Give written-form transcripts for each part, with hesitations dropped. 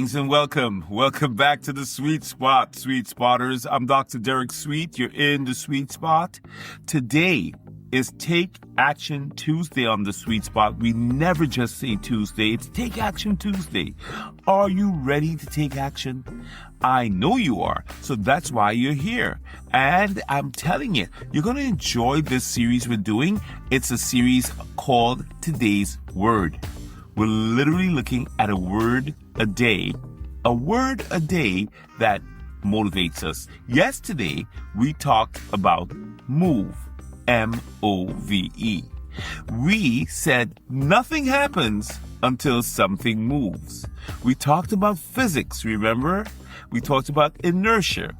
Greetings and welcome. Welcome back to the Sweet Spot, Sweet Spotters. I'm Dr. Derek Sweet. You're in the Sweet Spot. Today is Take Action Tuesday on the Sweet Spot. We never just say Tuesday. It's Take Action Tuesday. Are you ready to take action? I know you are. So that's why you're here. And I'm telling you, you're going to enjoy this series we're doing. It's a series called Today's Word. We're literally looking at a word a day that motivates us. Yesterday, we talked about move, M-O-V-E. We said nothing happens until something moves. We talked about physics, remember? We talked about inertia.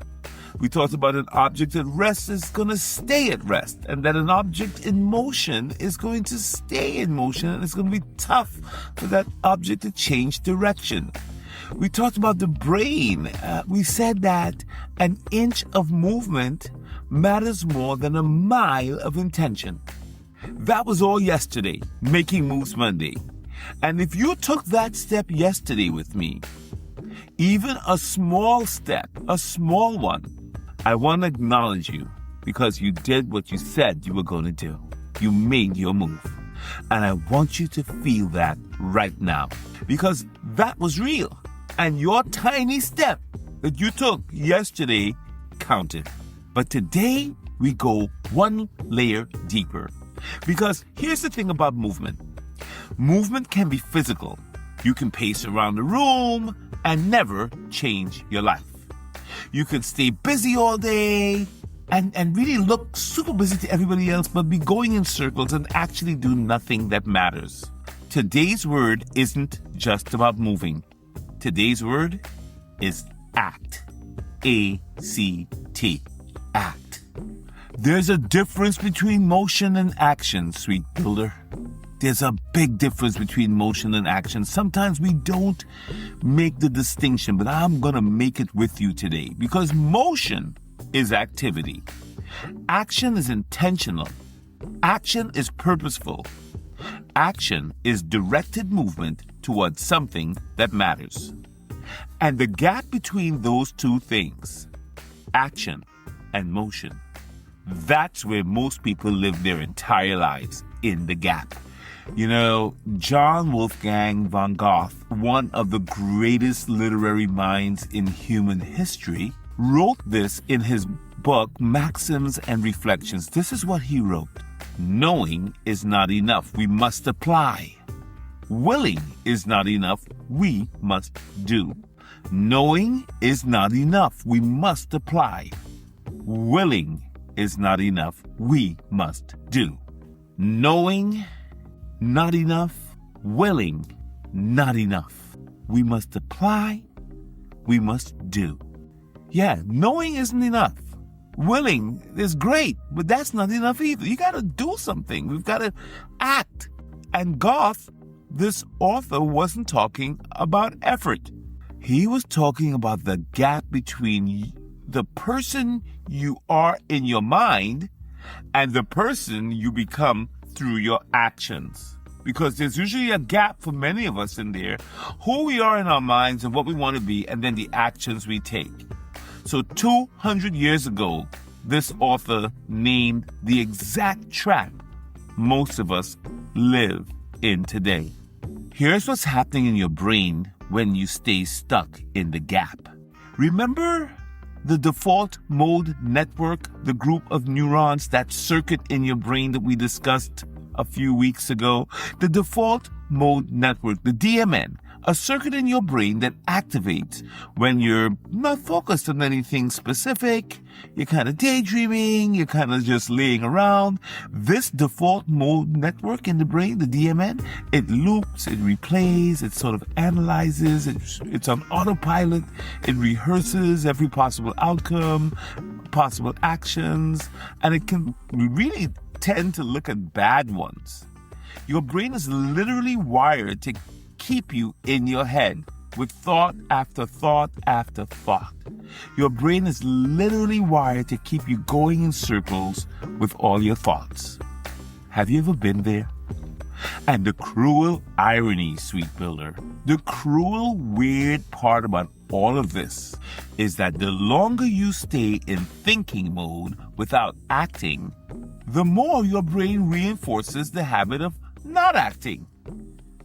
We talked about an object at rest is going to stay at rest, and that an object in motion is going to stay in motion, and it's going to be tough for that object to change direction. We talked about the brain. We said that an inch of movement matters more than a mile of intention. That was all yesterday, Making Moves Monday. And if you took that step yesterday with me, even a small step, a small one, I want to acknowledge you because you did what you said you were going to do. You made your move. And I want you to feel that right now because that was real. And your tiny step that you took yesterday counted. But today we go one layer deeper because here's the thing about movement. Movement can be physical. You can pace around the room and never change your life. You could stay busy all day and really look super busy to everybody else, but be going in circles and actually do nothing that matters. Today's word isn't just about moving. Today's word is act. A-C-T. Act. There's a difference between motion and action, sweet builder. There's a big difference between motion and action. Sometimes we don't make the distinction, but I'm going to make it with you today because motion is activity. Action is intentional. Action is purposeful. Action is directed movement towards something that matters. And the gap between those two things, action and motion, that's where most people live their entire lives, in the gap. You know, John Wolfgang von Goethe, one of the greatest literary minds in human history, wrote this in his book, Maxims and Reflections. This is what he wrote. Knowing is not enough. We must apply. Willing is not enough. We must do. Knowing is not enough. We must apply. Willing is not enough. We must do. Knowing, not enough. Willing, not enough. We must apply. We must do. Yeah, knowing isn't enough. Willing is great, but that's not enough either. You got to do something. We've got to act. And Goethe, this author, wasn't talking about effort. He was talking about the gap between the person you are in your mind and the person you become through your actions. Because there's usually a gap for many of us in there, who we are in our minds and what we want to be, and then the actions we take. So 200 years ago, this author named the exact trap most of us live in today. Here's what's happening in your brain when you stay stuck in the gap. Remember the default mode network, the group of neurons, that circuit in your brain that we discussed a few weeks ago? The default mode network, the DMN, a circuit in your brain that activates when you're not focused on anything specific, you're kind of daydreaming, you're kind of just laying around. This default mode network in the brain, the DMN, it loops, it replays, it sort of analyzes, it's on autopilot, it rehearses every possible outcome, possible actions, and it can really tend to look at bad ones. Your brain is literally wired to keep you in your head with thought after thought after thought. Your brain is literally wired to keep you going in circles with all your thoughts. Have you ever been there? And the cruel irony, sweet builder, the cruel, weird part about all of this is that the longer you stay in thinking mode without acting, the more your brain reinforces the habit of not acting.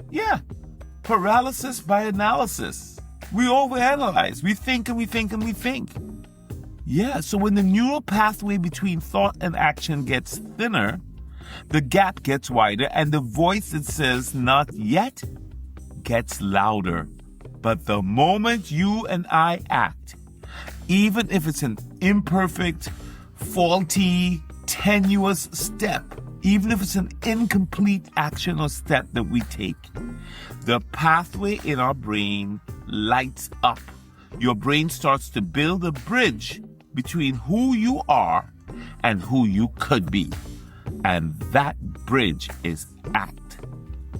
Yeah, paralysis by analysis. We overanalyze. We think and we think and we think. Yeah, so when the neural pathway between thought and action gets thinner, the gap gets wider and the voice that says not yet gets louder. But the moment you and I act, even if it's an imperfect, faulty, tenuous step, even if it's an incomplete action or step that we take, the pathway in our brain lights up. Your brain starts to build a bridge between who you are and who you could be. And that bridge is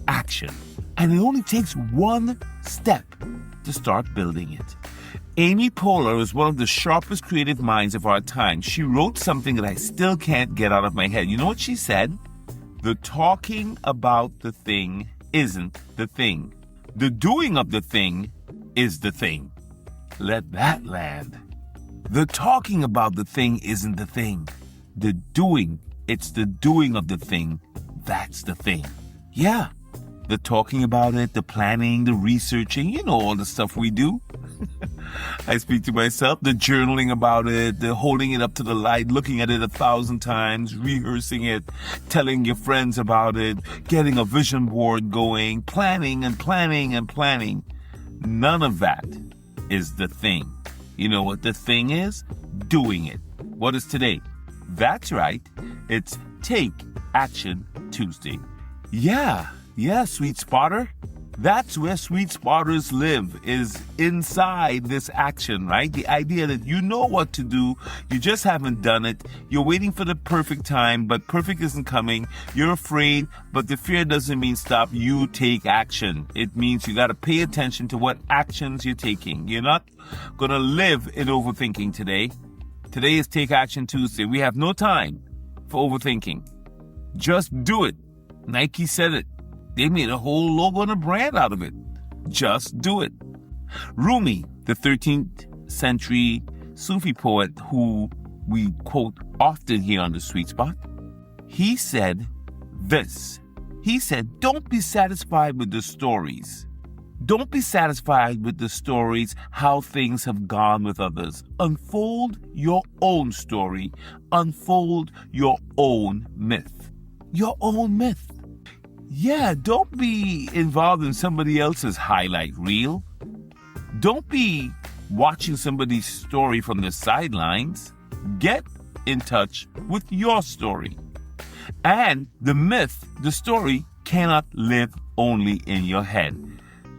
action. And it only takes one step to start building it. Amy Poehler is one of the sharpest creative minds of our time. She wrote something that I still can't get out of my head. You know what she said? The talking about the thing isn't the thing. The doing of the thing is the thing. Let that land. The talking about the thing isn't the thing. The doing, it's the doing of the thing. That's the thing. Yeah. The talking about it, the planning, the researching, you know, all the stuff we do. I speak to myself, the journaling about it, the holding it up to the light, looking at it 1,000 times, rehearsing it, telling your friends about it, getting a vision board going, planning and planning and planning. None of that is the thing. You know what the thing is? Doing it. What is today? That's right. It's Take Action Tuesday. Yeah, sweet spotter. That's where sweet spotters live, is inside this action, right? The idea that you know what to do, you just haven't done it. You're waiting for the perfect time, but perfect isn't coming. You're afraid, but the fear doesn't mean stop. You take action. It means you got to pay attention to what actions you're taking. You're not going to live in overthinking today. Today is Take Action Tuesday. We have no time for overthinking. Just do it. Nike said it. They made a whole logo and a brand out of it. Just do it. Rumi, the 13th century Sufi poet who we quote often here on the Sweet Spot, he said this. He said, don't be satisfied with the stories. Don't be satisfied with the stories, how things have gone with others. Unfold your own story. Unfold your own myth. Your own myth. Yeah, don't be involved in somebody else's highlight reel. Don't be watching somebody's story from the sidelines. Get in touch with your story. And the myth, the story, cannot live only in your head.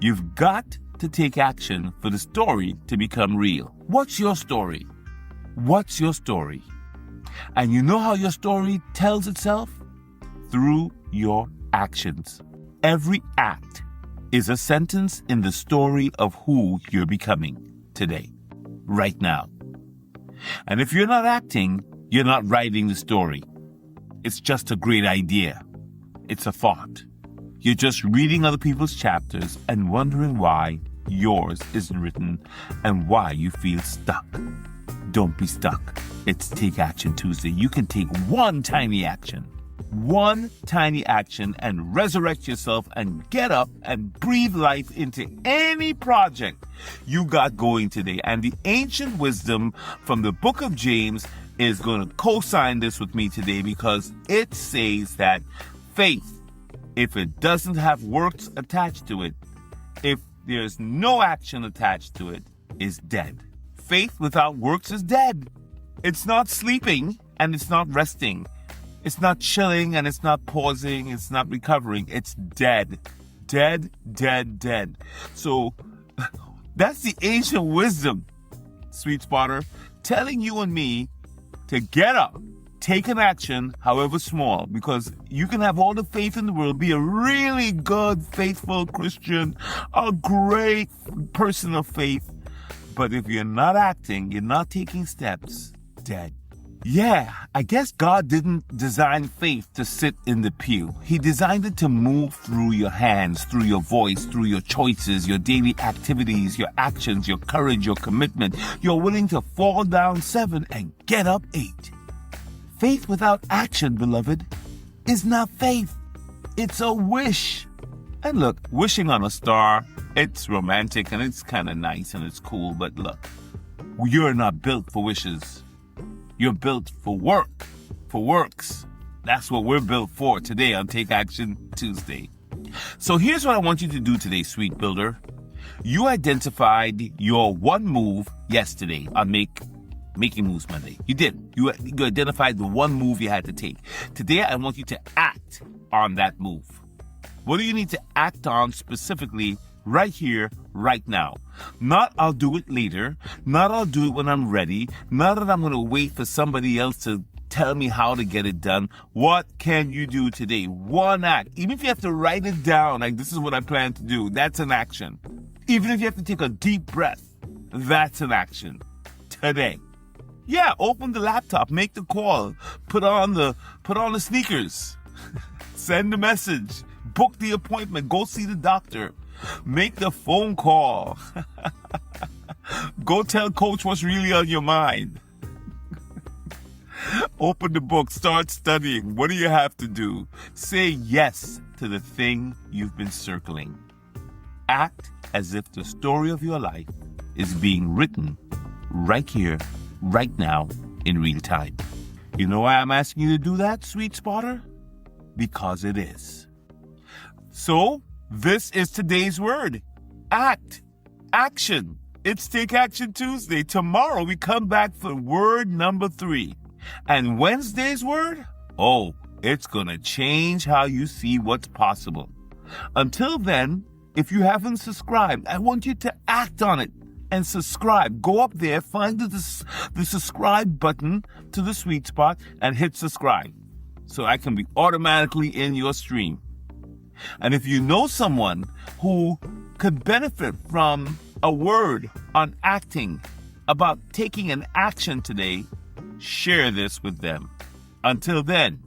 You've got to take action for the story to become real. What's your story? What's your story? And you know how your story tells itself? Through your actions. Every act is a sentence in the story of who you're becoming today, right now. And if you're not acting, you're not writing the story. It's just a great idea. It's a thought. You're just reading other people's chapters and wondering why yours isn't written and why you feel stuck. Don't be stuck. It's Take Action Tuesday. You can take one tiny action and resurrect yourself and get up and breathe life into any project you got going today. And the ancient wisdom from the book of James is going to co-sign this with me today, because it says that faith, if it doesn't have works attached to it, if there's no action attached to it, is dead. Faith without works is dead. It's not sleeping and it's not resting. It's not chilling and it's not pausing. It's not recovering. It's dead. Dead, dead, dead. So that's the ancient wisdom, Sweet Spotter, telling you and me to get up, take an action, however small, because you can have all the faith in the world, be a really good, faithful Christian, a great person of faith. But if you're not acting, you're not taking steps, dead. Yeah, I guess God didn't design faith to sit in the pew. He designed it to move through your hands, through your voice, through your choices, your daily activities, your actions, your courage, your commitment. You're willing to fall down 7 and get up 8. Faith without action, beloved, is not faith. It's a wish. And look, wishing on a star, it's romantic and it's kind of nice and it's cool, but look, you're not built for wishes. You're built for work, for works. That's what we're built for today on Take Action Tuesday. So here's what I want you to do today, sweet builder. You identified your one move yesterday on Making Moves Monday. You did. You identified the one move you had to take. Today, I want you to act on that move. What do you need to act on specifically right here, right now? Not I'll do it later. Not I'll do it when I'm ready. Not that I'm going to wait for somebody else to tell me how to get it done. What can you do today? One act. Even if you have to write it down, like this is what I plan to do, that's an action. Even if you have to take a deep breath, that's an action. Today. Yeah, open the laptop, make the call, put on the sneakers, send a message, book the appointment, go see the doctor, make the phone call, go tell coach what's really on your mind. Open the book, start studying. What do you have to do? Say yes to the thing you've been circling. Act as if the story of your life is being written right here, right now, in real time. You know why I'm asking you to do that, sweet spotter? Because it is. So, this is today's word. Act. Action. It's Take Action Tuesday. Tomorrow we come back for word number 3. And Wednesday's word? Oh, it's gonna change how you see what's possible. Until then, if you haven't subscribed, I want you to act on it and subscribe. Go up there, find the subscribe button to the sweet spot and hit subscribe so I can be automatically in your stream. And if you know someone who could benefit from a word on acting, about taking an action today, share this with them. Until then,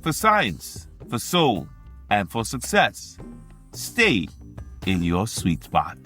for science, for soul, and for success, stay in your sweet spot.